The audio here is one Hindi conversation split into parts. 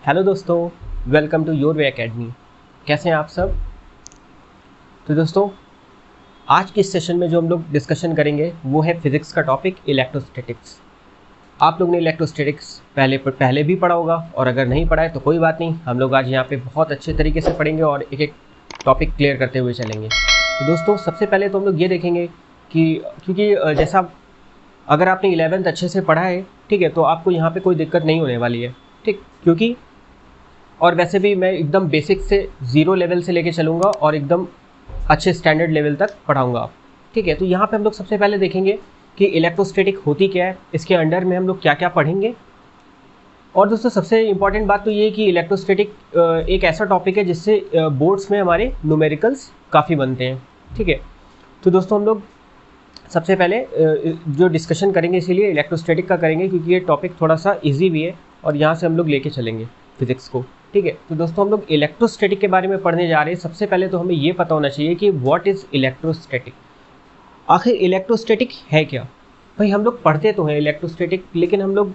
हेलो दोस्तों, welcome to your way academy. कैसे हैं आप सब? तो दोस्तों, आज के इस सेशन में जो हम लोग डिस्कशन करेंगे वो है फिजिक्स का टॉपिक इलेक्ट्रोस्टैटिक्स। आप लोग ने इलेक्ट्रोस्टैटिक्स पहले भी पढ़ा होगा, और अगर नहीं पढ़ा है तो कोई बात नहीं, हम लोग आज यहाँ पे बहुत अच्छे तरीके से पढ़ेंगे और एक एक टॉपिक क्लियर करते हुए चलेंगे। तो दोस्तों, सबसे पहले तो हम लोग ये देखेंगे कि क्योंकि जैसा अगर आपने 11th अच्छे से पढ़ा है, ठीक है, तो आपको यहाँ पे कोई दिक्कत नहीं होने वाली है, ठीक, क्योंकि और वैसे भी मैं एकदम बेसिक से 0 लेवल से लेके चलूँगा और एकदम अच्छे स्टैंडर्ड लेवल तक पढ़ाऊँगा, ठीक है। तो यहाँ पे हम लोग सबसे पहले देखेंगे कि इलेक्ट्रोस्टैटिक होती क्या है, इसके अंडर में हम लोग क्या क्या पढ़ेंगे। और दोस्तों, सबसे इम्पॉर्टेंट बात तो ये है कि इलेक्ट्रोस्टैटिक एक ऐसा टॉपिक है जिससे बोर्ड्स में हमारे न्यूमेरिकल्स काफ़ी बनते हैं, ठीक है। तो दोस्तों, हम लोग सबसे पहले जो डिस्कशन करेंगे इसीलिए इलेक्ट्रोस्टैटिक का करेंगे, क्योंकि ये टॉपिक थोड़ा सा ईजी भी है और यहाँ से हम लोग लेके चलेंगे फिजिक्स को, ठीक है। तो दोस्तों, हम लोग इलेक्ट्रोस्टैटिक के बारे में पढ़ने जा रहे हैं। सबसे पहले तो हमें ये पता होना चाहिए कि व्हाट इज़ इलेक्ट्रोस्टैटिक। आखिर इलेक्ट्रोस्टैटिक है क्या? भाई, हम लोग पढ़ते तो हैं इलेक्ट्रोस्टैटिक, लेकिन हम लोग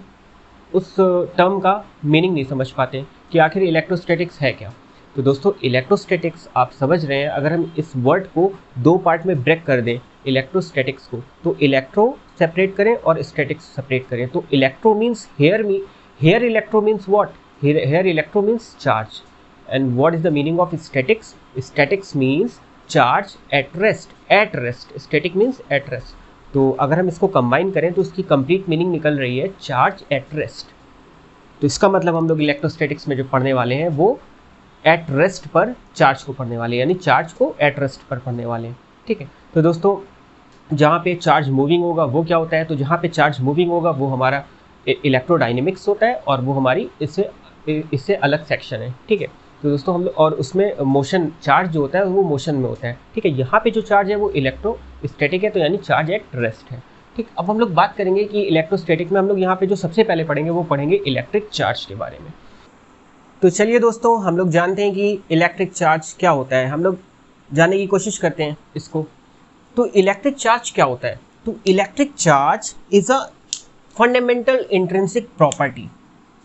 उस टर्म का मीनिंग नहीं समझ पाते कि आखिर इलेक्ट्रोस्टैटिक्स है क्या। तो दोस्तों, इलेक्ट्रोस्टैटिक्स आप समझ रहे हैं, अगर हम इस वर्ड को दो पार्ट में ब्रेक कर दें इलेक्ट्रोस्टैटिक्स को, तो इलेक्ट्रो सेपरेट करें और स्टैटिक्स सेपरेट करें। तो electro means here electro means what? Here electro means charge. And what is the meaning of statics? Statics means charge at rest. At rest. Static means at rest. तो अगर हम इसको कंबाइन करें तो इसकी कंप्लीट मीनिंग निकल रही है चार्ज एट रेस्ट। तो इसका मतलब हम लोग इलेक्ट्रोस्टैटिक्स में जो पढ़ने वाले हैं वो एट रेस्ट पर चार्ज को पढ़ने वाले हैं, यानी चार्ज को एट रेस्ट पर पढ़ने वाले हैं, ठीक है। तो दोस्तों, जहाँ पे चार्ज मूविंग होगा वो क्या होता है? तो जहाँ पे चार्ज मूविंग होगा वो हमारा इलेक्ट्रोडायनेमिक्स होता है, और वो हमारी इससे अलग सेक्शन है, ठीक है। तो दोस्तों, हम लोग और उसमें मोशन चार्ज जो होता है वो मोशन में होता है, ठीक है। यहाँ पे जो चार्ज है वो इलेक्ट्रोस्टैटिक है, तो यानी चार्ज एट रेस्ट है, ठीक। अब हम लोग बात करेंगे कि इलेक्ट्रोस्टैटिक में हम लोग यहाँ पे जो सबसे पहले पढ़ेंगे वो पढ़ेंगे इलेक्ट्रिक चार्ज के बारे में। तो चलिए दोस्तों, हम लोग जानते हैं कि इलेक्ट्रिक चार्ज क्या होता है। हम लोग जानने की कोशिश करते हैं इसको। तो इलेक्ट्रिक चार्ज क्या होता है? तो electric charge is a fundamental intrinsic property.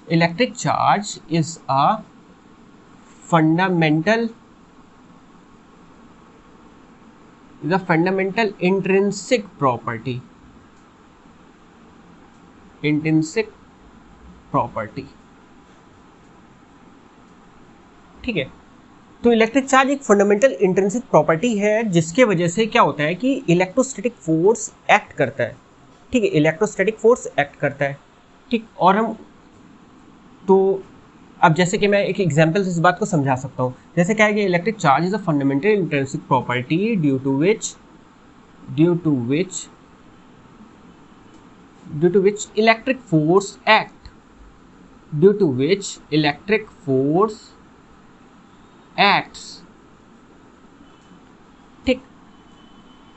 Electric charge is a fundamental intrinsic property. Intrinsic property, ठीक है। तो इलेक्ट्रिक चार्ज एक फंडामेंटल इंट्रिंसिक प्रॉपर्टी है जिसके वजह से क्या होता है कि इलेक्ट्रोस्टैटिक फोर्स एक्ट करता है, ठीक है। इलेक्ट्रोस्टैटिक फोर्स एक्ट करता है, ठीक। और हम तो अब जैसे कि मैं एक एग्जांपल से इस बात को समझा सकता हूँ। जैसे क्या है कि electric charge is a fundamental intrinsic property due to which electric force acts, ठीक।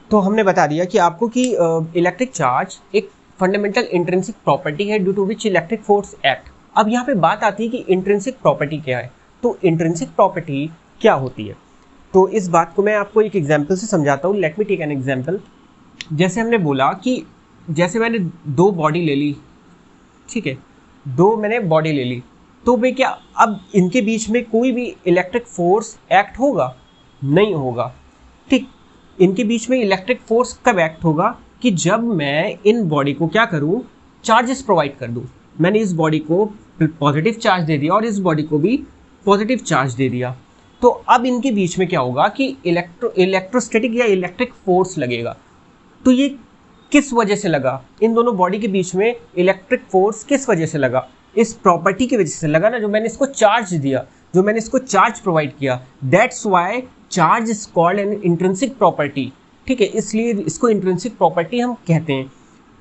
तो हमने बता दिया कि आपको कि इलेक्ट्रिक चार्ज एक फंडामेंटल इंट्रिंसिक प्रॉपर्टी है due to which electric force act. अब यहाँ पे बात आती है कि इंट्रिंसिक प्रॉपर्टी क्या है। तो इंट्रिंसिक प्रॉपर्टी क्या होती है, तो इस बात को मैं आपको एक एग्जांपल से समझाता हूँ। Let me take an example. जैसे हमने बोला कि जैसे मैंने दो बॉडी ले ली, ठीक है, दो मैंने बॉडी ले ली, तो भाई क्या अब इनके बीच में कोई भी इलेक्ट्रिक फोर्स एक्ट होगा? नहीं होगा, ठीक। इनके बीच में इलेक्ट्रिक फोर्स कब एक्ट होगा? कि जब मैं इन बॉडी को क्या करूँ, चार्जेस प्रोवाइड कर दूँ। मैंने इस बॉडी को पॉजिटिव चार्ज दे दिया और इस बॉडी को भी पॉजिटिव चार्ज दे दिया, तो अब इनके बीच में क्या होगा कि इलेक्ट्रोस्टैटिक या इलेक्ट्रिक फोर्स लगेगा। तो ये किस वजह से लगा? इन दोनों बॉडी के बीच में इलेक्ट्रिक फोर्स किस वजह से लगा? इस प्रॉपर्टी की वजह से लगा ना, जो मैंने इसको चार्ज दिया, जो मैंने इसको चार्ज प्रोवाइड किया। That's why charge is called an intrinsic property, ठीक है। इसलिए इसको इंट्रिंसिक प्रॉपर्टी हम कहते हैं।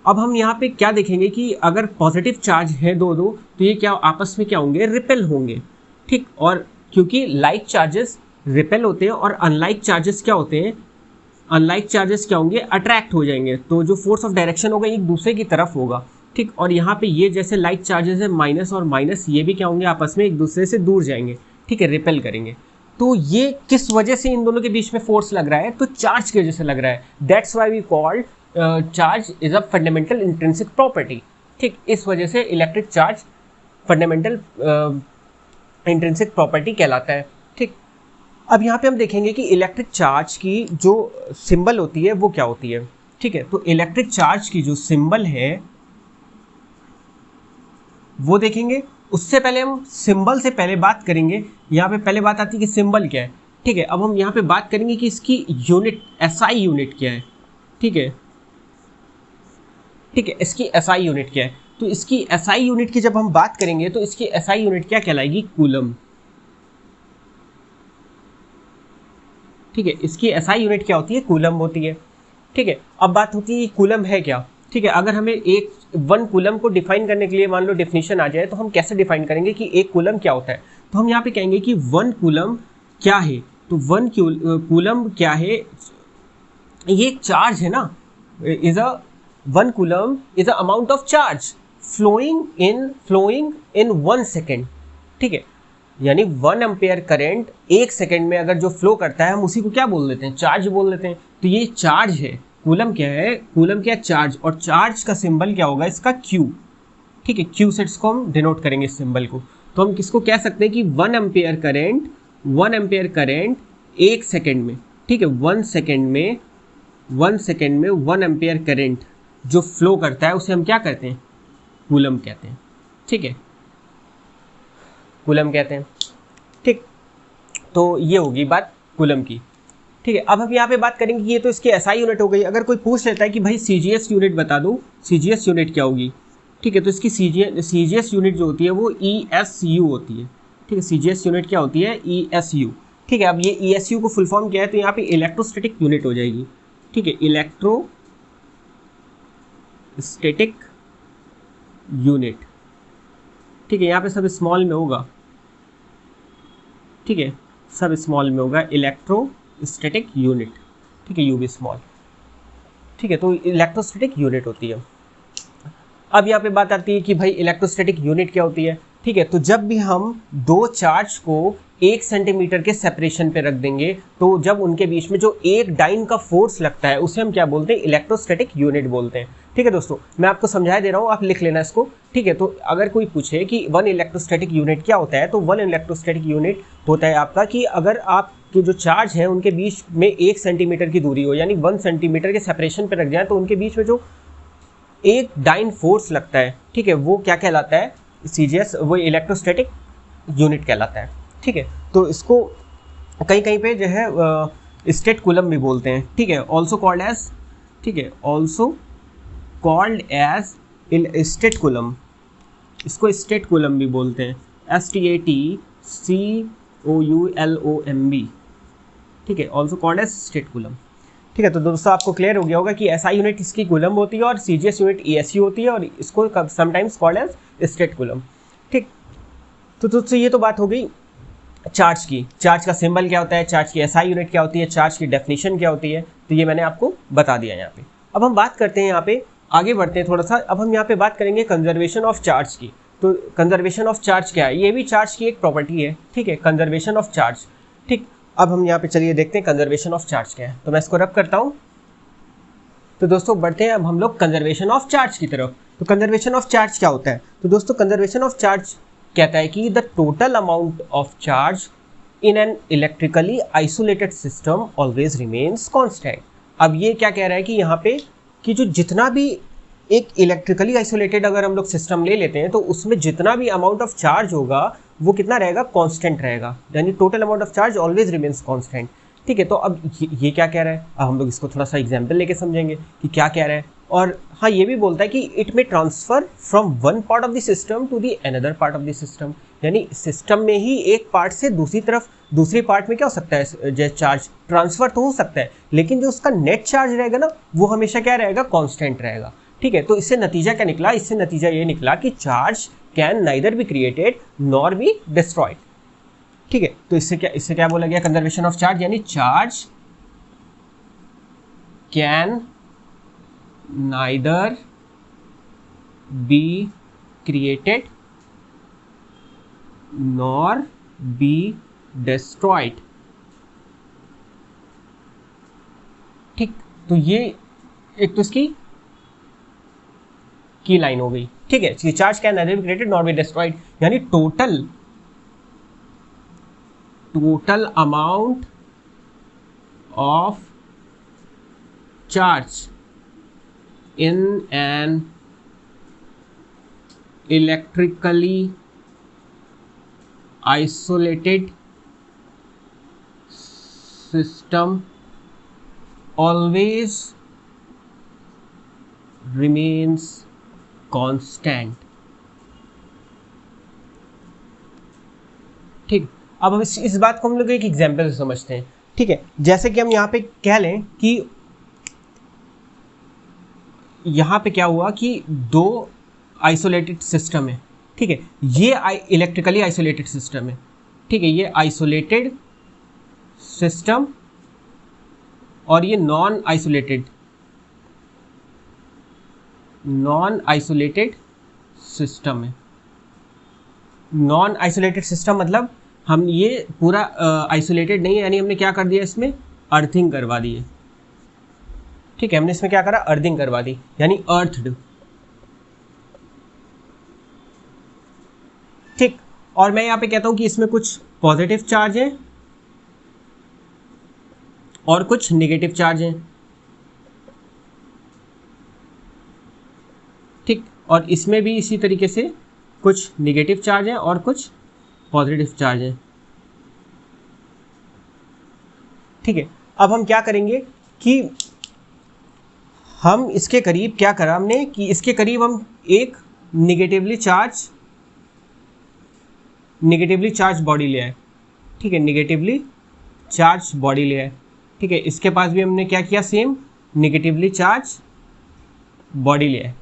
अब हम यहाँ पे क्या देखेंगे कि अगर पॉजिटिव चार्ज है दो तो ये क्या आपस में क्या होंगे? रिपेल होंगे, ठीक। और क्योंकि लाइक चार्जेस रिपेल होते हैं और अनलाइक चार्जेस क्या होते हैं? अनलाइक चार्जेस क्या होंगे? अट्रैक्ट हो जाएंगे। तो जो फोर्स ऑफ डायरेक्शन होगा एक दूसरे की तरफ होगा, ठीक। और यहाँ पे ये जैसे लाइक चार्जेस है माइनस और माइनस, ये भी क्या होंगे? आपस में एक दूसरे से दूर जाएंगे, ठीक है, रिपेल करेंगे। तो ये किस वजह से इन दोनों के बीच में फोर्स लग रहा है? तो चार्ज की वजह से लग रहा है। That's why we called charge is a fundamental intrinsic property, ठीक। इस वजह से electric charge fundamental intrinsic property कहलाता है। ठीक, अब यहाँ पे हम देखेंगे कि इलेक्ट्रिक चार्ज की जो सिंबल होती है वो क्या होती है। ठीक है, तो इलेक्ट्रिक चार्ज की जो सिंबल है वो देखेंगे। उससे पहले हम सिंबल से पहले बात करेंगे, यहाँ पे पहले बात आती है कि सिंबल क्या है। ठीक है, अब हम यहाँ पे बात करेंगे कि इसकी यूनिट SI यूनिट क्या है। ठीक है, ठीक है, इसकी SI यूनिट क्या है। तो इसकी SI यूनिट की जब हम बात करेंगे तो इसकी SI यूनिट क्या कहलाएगी, कूलम। ठीक है, इसकी SI यूनिट क्या होती है, कूलम होती है। ठीक है, अब बात होती है कूलम है क्या। ठीक है, अगर हमें एक 1 कूलम को डिफाइन करने के लिए मान लो डेफिनेशन आ जाए तो हम कैसे डिफाइन करेंगे कि एक कूलम क्या होता है। तो हम यहाँ पे कहेंगे कि 1 कूलम क्या है, तो 1 कूलम क्या है, ये एक चार्ज है ना, is a 1 coulomb is a amount of charge flowing in 1 second. ठीक है, यानी 1 एम्पेयर करंट 1 सेकेंड में अगर जो फ्लो करता है हम उसी को क्या बोल देते हैं, चार्ज बोल देते हैं। तो ये चार्ज है, कूलम क्या है, कूलम क्या है, चार्ज। और चार्ज का सिंबल क्या होगा, इसका Q। ठीक है, Q से इसको हम डिनोट करेंगे इस सिंबल को। तो हम किसको कह सकते हैं कि 1 एम्पेयर करंट 1 सेकेंड में। ठीक है, 1 सेकेंड में 1 एम्पेयर करंट जो फ्लो करता है उसे हम क्या कहते हैं, कूलम कहते हैं। ठीक है, कूलम कहते हैं। ठीक, तो ये होगी बात कूलम की। ठीक है, अब हम यहाँ पे बात करेंगे कि ये तो इसकी SI यूनिट हो गई। अगर कोई पूछ लेता है कि भाई CGS यूनिट बता दो, CGS यूनिट क्या होगी। ठीक है, तो इसकी CGS यूनिट जो होती है वो ESU होती है। ठीक है, CGS यूनिट क्या होती है, ESU। ठीक है, अब ये ESU को फुल फॉर्म क्या है, तो यहाँ पे इलेक्ट्रोस्टैटिक यूनिट हो जाएगी। ठीक है, इलेक्ट्रोस्टैटिक यूनिट। ठीक है, यहाँ पे सब स्मॉल में होगा। ठीक है, सब स्मॉल में होगा, इलेक्ट्रोस्टैटिक यूनिट। ठीक है, यू भी स्मॉल। ठीक है, तो इलेक्ट्रोस्टैटिक यूनिट होती है। अब यहाँ पे बात आती है कि भाई इलेक्ट्रोस्टैटिक यूनिट क्या होती है। ठीक है, तो जब भी हम 2 चार्ज को 1 सेंटीमीटर के सेपरेशन पे रख देंगे तो जब उनके बीच में जो एक डाइन का फोर्स लगता है उसे हम क्या बोलते हैं, इलेक्ट्रोस्टैटिक यूनिट बोलते हैं। ठीक है दोस्तों, मैं आपको समझा दे रहा हूँ, आप लिख लेना इसको। ठीक है, तो अगर कोई पूछे कि 1 इलेक्ट्रोस्टैटिक यूनिट क्या होता है, तो 1 इलेक्ट्रोस्टैटिक यूनिट होता है आपका कि अगर आपके जो चार्ज है उनके बीच में 1 सेंटीमीटर की दूरी हो, यानी 1 सेंटीमीटर के सेपरेशन पे रख जाए तो उनके बीच में जो एक डाइन फोर्स लगता है, ठीक है, वो क्या कहलाता है, CGS, वो इलेक्ट्रोस्टैटिक यूनिट कहलाता है। ठीक है, तो इसको कहीं कहीं पे जो है स्टेट कूलम भी बोलते हैं। ठीक है, ऑल्सो कॉल्ड एज, ठीक है, also called as stat coulomb, इसको स्टेट कूलम भी बोलते हैं, STATCOULOMB। ठीक है, also called as stat coulomb. ठीक है, तो दोस्तों आपको क्लियर हो गया होगा कि SI यूनिट इसकी कूलम होती है और CGS यूनिट ESU होती है और इसको sometimes called as stat coulomb. ठीक, तो दोस्तों ये तो बात हो गई चार्ज की, चार्ज का सिंबल क्या होता है, चार्ज की SI यूनिट क्या होती है, चार्ज की डेफिनेशन क्या होती है, तो ये मैंने आपको बता दिया यहाँ पे। अब हम बात करते हैं, यहाँ पे आगे बढ़ते हैं थोड़ा सा। अब हम यहाँ पे बात करेंगे कंजर्वेशन ऑफ चार्ज की। तो कंजर्वेशन ऑफ चार्ज क्या है, ये भी चार्ज की एक प्रॉपर्टी है। ठीक है, कंजर्वेशन ऑफ चार्ज। ठीक, अब हम यहाँ पे चलिए देखते हैं कंजर्वेशन ऑफ चार्ज क्या है। तो मैं इसको रब करता हूँ। तो दोस्तों बढ़ते हैं अब हम लोग कंजर्वेशन ऑफ चार्ज की तरफ। तो कंजर्वेशन ऑफ चार्ज क्या होता है, तो दोस्तों कंजर्वेशन ऑफ चार्ज कहता है कि the total amount of charge in an electrically isolated system always remains constant. अब ये क्या कह रहा है कि यहाँ पे कि जो जितना भी एक इलेक्ट्रिकली आइसोलेटेड अगर हम लोग सिस्टम ले लेते हैं तो उसमें जितना भी अमाउंट ऑफ चार्ज होगा वो कितना रहेगा, कांस्टेंट रहेगा, यानी total amount of charge always remains constant. ठीक है, तो अब ये क्या कह रहा है, अब हम लोग इसको थोड़ा सा एग्जांपल लेके समझेंगे कि क्या कह रहा है। और हाँ, ये भी बोलता है कि it may transfer from one part of the system to the another part of the system, यानी सिस्टम में ही एक पार्ट से दूसरी तरफ दूसरी पार्ट में क्या हो सकता है, जो चार्ज ट्रांसफर तो हो सकता है लेकिन जो उसका नेट चार्ज रहेगा ना वो हमेशा क्या रहेगा, कांस्टेंट रहेगा। ठीक है, तो इससे नतीजा क्या निकला, इससे नतीजा ये निकला कि charge can neither be created nor be destroyed. ठीक है, तो इससे क्या बोला गया, कंजर्वेशन ऑफ चार्ज, यानी charge can neither be created nor be destroyed. ठीक, तो ये एक तो इसकी की लाइन हो गई। ठीक है, charge can neither be created nor be destroyed, यानी total total amount of charge in an electrically isolated system always remains constant। ठीक, अब हम इस बात को हम लोग एक एग्जाम्पल से समझते हैं। ठीक है, जैसे कि हम यहाँ पे कह लें कि यहाँ पे क्या हुआ कि दो आइसोलेटेड सिस्टम है। ठीक है, ये इलेक्ट्रिकली आइसोलेटेड सिस्टम है। ठीक है, ये आइसोलेटेड सिस्टम और ये नॉन आइसोलेटेड सिस्टम है। नॉन आइसोलेटेड सिस्टम मतलब हम ये पूरा आइसोलेटेड नहीं है, यानी हमने क्या कर दिया, इसमें अर्थिंग करवा दी है। ठीक है, हमने इसमें क्या करा, अर्थिंग करवा दी, यानी अर्थड। ठीक, और मैं यहाँ पे कहता हूँ कि इसमें कुछ पॉजिटिव चार्ज है और कुछ नेगेटिव चार्ज हैं। ठीक, और इसमें भी इसी तरीके से कुछ नेगेटिव चार्ज हैं और कुछ पॉजिटिव चार्ज हैं। ठीक है, अब हम क्या करेंगे कि हम इसके करीब क्या करा हमने कि इसके करीब हम एक निगेटिवली चार्ज बॉडी ले आए। ठीक है, निगेटिवली चार्ज बॉडी ले आए। ठीक है, इसके पास भी हमने क्या किया, सेम निगेटिवली चार्ज बॉडी ले आए।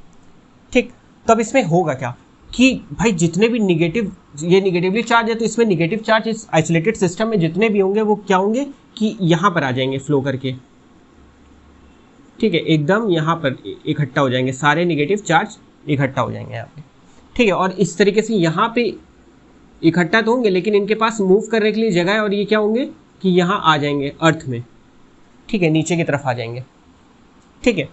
ठीक, तो अब इसमें होगा क्या कि भाई जितने भी ये निगेटिवली चार्ज है, तो इसमें निगेटिव चार्ज इस आइसोलेटेड सिस्टम में जितने भी होंगे वो क्या होंगे कि यहाँ पर आ जाएंगे फ्लो करके। ठीक है, एकदम यहाँ पर इकट्ठा हो जाएंगे, सारे निगेटिव चार्ज इकट्ठा हो जाएंगे यहाँ पे। ठीक है, और इस तरीके से यहाँ पे इकट्ठा तो होंगे, लेकिन इनके पास मूव करने के लिए जगह है, और ये क्या होंगे कि यहाँ आ जाएंगे अर्थ में। ठीक है, नीचे की तरफ आ जाएंगे। ठीक है,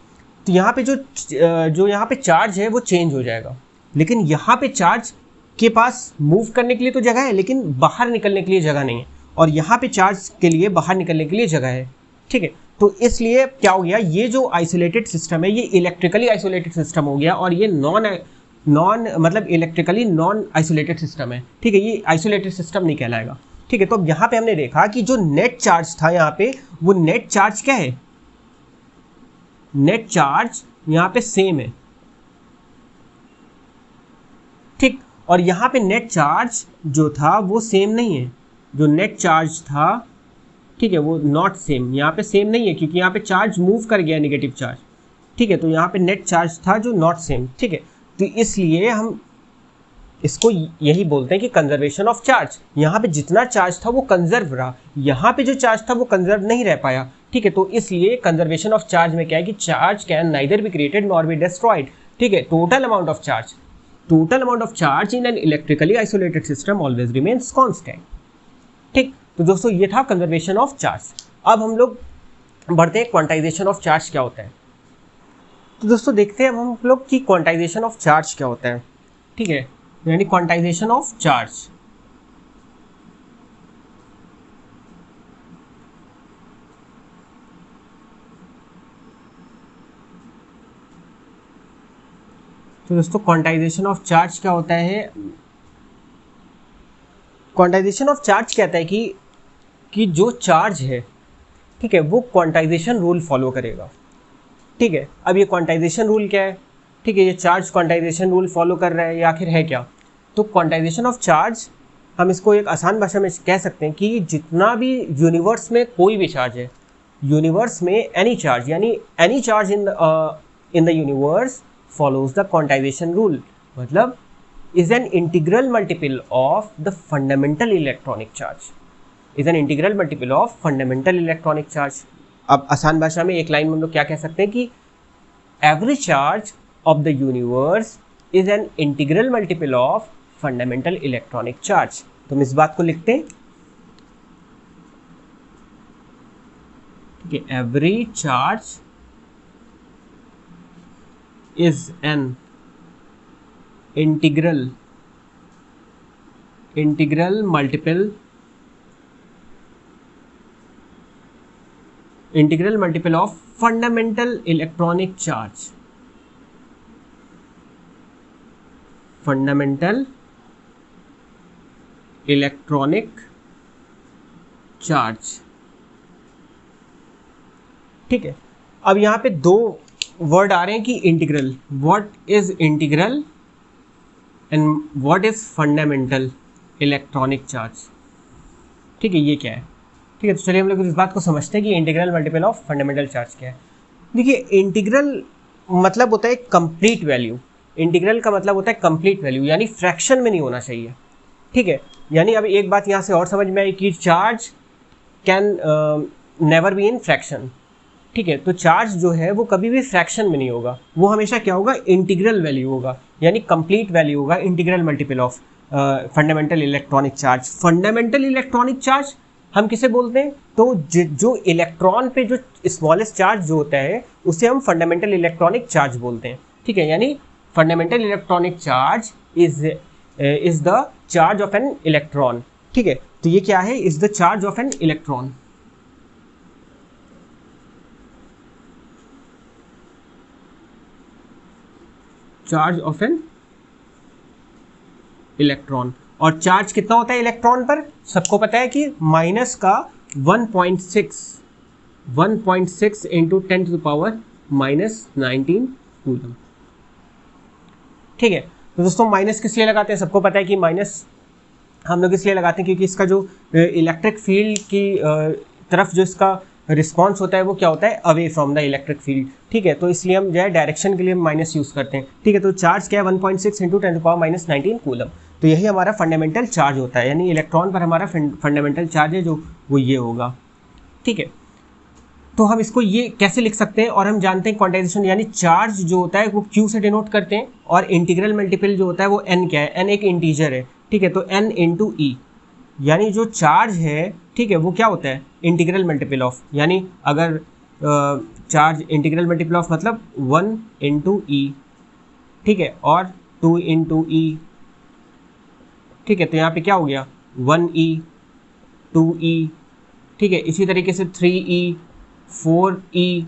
तो यहाँ पे जो यहाँ पे चार्ज है वो चेंज हो जाएगा, लेकिन यहाँ पे चार्ज के पास मूव करने के लिए तो जगह है, लेकिन बाहर निकलने के लिए जगह नहीं है, और यहाँ पे चार्ज के लिए बाहर निकलने के लिए जगह है। ठीक है, तो इसलिए क्या हो गया, ये जो आइसोलेटेड सिस्टम है ये इलेक्ट्रिकली आइसोलेटेड सिस्टम हो गया, और ये नॉन मतलब इलेक्ट्रिकली नॉन आइसोलेटेड सिस्टम है। ठीक है, ये आइसोलेटेड सिस्टम नहीं कहलाएगा। ठीक है, तो अब यहाँ पे हमने देखा कि जो नेट चार्ज था यहाँ पे, वो नेट चार्ज क्या है, नेट चार्ज यहाँ पे सेम है। ठीक, और यहाँ पे नेट चार्ज जो था वो सेम नहीं है, जो नेट चार्ज था, ठीक है, वो नॉट सेम, यहाँ पे सेम नहीं है, क्योंकि यहाँ पे चार्ज मूव कर गया नेगेटिव चार्ज। ठीक है, तो यहाँ पे नेट चार्ज था जो नॉट सेम। ठीक है, तो इसलिए हम इसको यही बोलते हैं कि कंजर्वेशन ऑफ चार्ज। यहाँ पे जितना चार्ज था वो कंजर्व रहा, यहाँ पे जो चार्ज था वो कंजर्व नहीं रह पाया। ठीक है, तो इसलिए कंजर्वेशन ऑफ चार्ज में क्या है कि charge can neither be created nor be destroyed. ठीक है, total amount of charge in an electrically isolated system always remains constant. ठीक, तो दोस्तों ये था कंजर्वेशन ऑफ चार्ज। अब हम लोग बढ़ते हैं क्वांटाइजेशन ऑफ चार्ज क्या होता है। तो दोस्तों देखते हैं हम लोग कि क्वांटाइजेशन ऑफ चार्ज क्या होता है। ठीक है, यानी क्वांटाइजेशन ऑफ चार्ज। तो दोस्तों क्वांटाइजेशन ऑफ चार्ज क्या होता है, क्वांटाइजेशन ऑफ चार्ज कहता है कि जो चार्ज है, ठीक है, वो क्वांटाइजेशन रूल फॉलो करेगा। ठीक है, अब ये क्वांटाइजेशन रूल क्या है, ठीक है, ये चार्ज क्वांटाइजेशन रूल फॉलो कर रहा है, या आखिर है क्या। तो क्वांटाइजेशन ऑफ चार्ज हम इसको एक आसान भाषा में कह सकते हैं कि जितना भी यूनिवर्स में कोई भी चार्ज है, यूनिवर्स में एनी चार्ज, यानी any charge in the universe follows the quantization rule, मतलब is an integral multiple of the fundamental electronic charge, is an integral multiple of fundamental electronic charge। अब आसान भाषा में एक लाइन में हम लोग क्या कह सकते हैं कि every charge of the universe is an integral multiple of fundamental electronic charge। तो हम इस बात को लिखते हैं, ठीक है, every charge is an integral multiple integral multiple of fundamental electronic charge, fundamental electronic charge. ठीक है, अब यहां पे दो वर्ड आ रहे हैं कि integral, what is integral and what is fundamental electronic charge. ठीक है, ये क्या है? ठीक है, तो चलिए हम लोग इस बात को समझते हैं कि integral multiple of fundamental charge क्या है। देखिए, इंटीग्रल मतलब होता है कंप्लीट वैल्यू, इंटीग्रल का मतलब होता है कंप्लीट वैल्यू, यानी फ्रैक्शन में नहीं होना चाहिए। ठीक है, यानी अब एक बात यहाँ से और समझ में आई कि charge can never be in fraction. ठीक है, तो चार्ज जो है वो कभी भी फ्रैक्शन में नहीं होगा, वो हमेशा क्या होगा, इंटीग्रल वैल्यू होगा, यानी कंप्लीट वैल्यू होगा integral multiple of fundamental electronic charge. Fundamental electronic charge हम किसे बोलते हैं? तो जो इलेक्ट्रॉन पे जो स्मॉलेस्ट चार्ज जो होता है उसे हम फंडामेंटल इलेक्ट्रॉनिक चार्ज बोलते हैं। ठीक है, यानी fundamental electronic charge is the charge of an electron. ठीक है, तो ये क्या है? Is the charge of an electron. Charge of an electron. और चार्ज कितना होता है इलेक्ट्रॉन पर? सबको पता है कि माइनस का 1.6 into 10 to the power -19 coulomb. ठीक है, तो दोस्तों माइनस किस लिए लगाते हैं? सबको पता है कि माइनस हम लोग इसलिए लगाते हैं क्योंकि इसका जो इलेक्ट्रिक फील्ड की तरफ जो इसका रिस्पॉन्स होता है वो क्या होता है, away from the electric field. ठीक है, तो इसलिए हम जो है डायरेक्शन के लिए माइनस यूज़ करते हैं। ठीक है, तो चार्ज क्या है 1.6 इंटू 10 टू पावर -19 कूलम। तो यही हमारा फंडामेंटल चार्ज होता है, यानी इलेक्ट्रॉन पर हमारा फंडामेंटल चार्ज है जो वो ये होगा। ठीक है, तो हम इसको ये कैसे लिख सकते हैं, और हम जानते हैं क्वांटाइजेशन यानी चार्ज जो होता है वो Q से डिनोट करते हैं, और इंटीग्रल मल्टीपल जो होता है वो n क्या है, n एक इंटीजर है। ठीक है, तो n इंटू ई, यानी जो चार्ज है, ठीक है, वो क्या होता है, इंटीग्रल मल्टीपल ऑफ, यानी अगर चार्ज इंटीग्रल मल्टीपल ऑफ मतलब 1 इंटू ई। ठीक है, और 2 इंटू ई। ठीक है, तो यहाँ पे क्या हो गया 1e 2e। ठीक है, इसी तरीके से 3e 4e।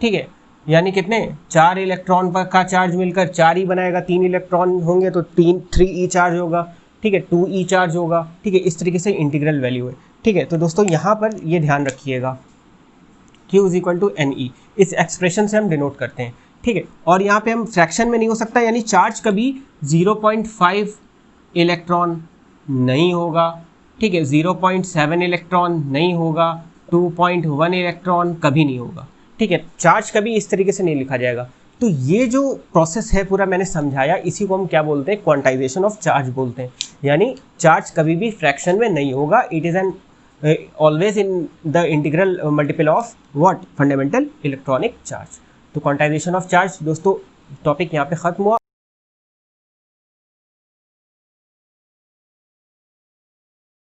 ठीक है, यानी कितने, 4 इलेक्ट्रॉन पर का चार्ज मिलकर 4 ही बनाएगा, 3 इलेक्ट्रॉन होंगे तो 3e चार्ज होगा। ठीक है, 2e चार्ज होगा। ठीक है, इस तरीके से इंटीग्रल वैल्यू है। ठीक है, तो दोस्तों यहाँ पर ये ध्यान रखिएगा, Q is equal to NE, इस एक्सप्रेशन से हम डिनोट करते हैं। ठीक है, और यहाँ पे हम फ्रैक्शन में नहीं हो सकता, यानी चार्ज कभी 0.5 इलेक्ट्रॉन नहीं होगा। ठीक है, 0.7 इलेक्ट्रॉन नहीं होगा, 2.1 इलेक्ट्रॉन कभी नहीं होगा। ठीक है, चार्ज कभी इस तरीके से नहीं लिखा जाएगा। तो ये जो प्रोसेस है पूरा मैंने समझाया, इसी को हम क्या बोलते हैं, क्वांटाइजेशन ऑफ चार्ज बोलते हैं। यानी चार्ज कभी भी फ्रैक्शन में नहीं होगा, it is an always in the integral multiple of what, fundamental electronic charge. तो क्वांटाइजेशन ऑफ चार्ज दोस्तों टॉपिक यहाँ पे ख़त्म हुआ।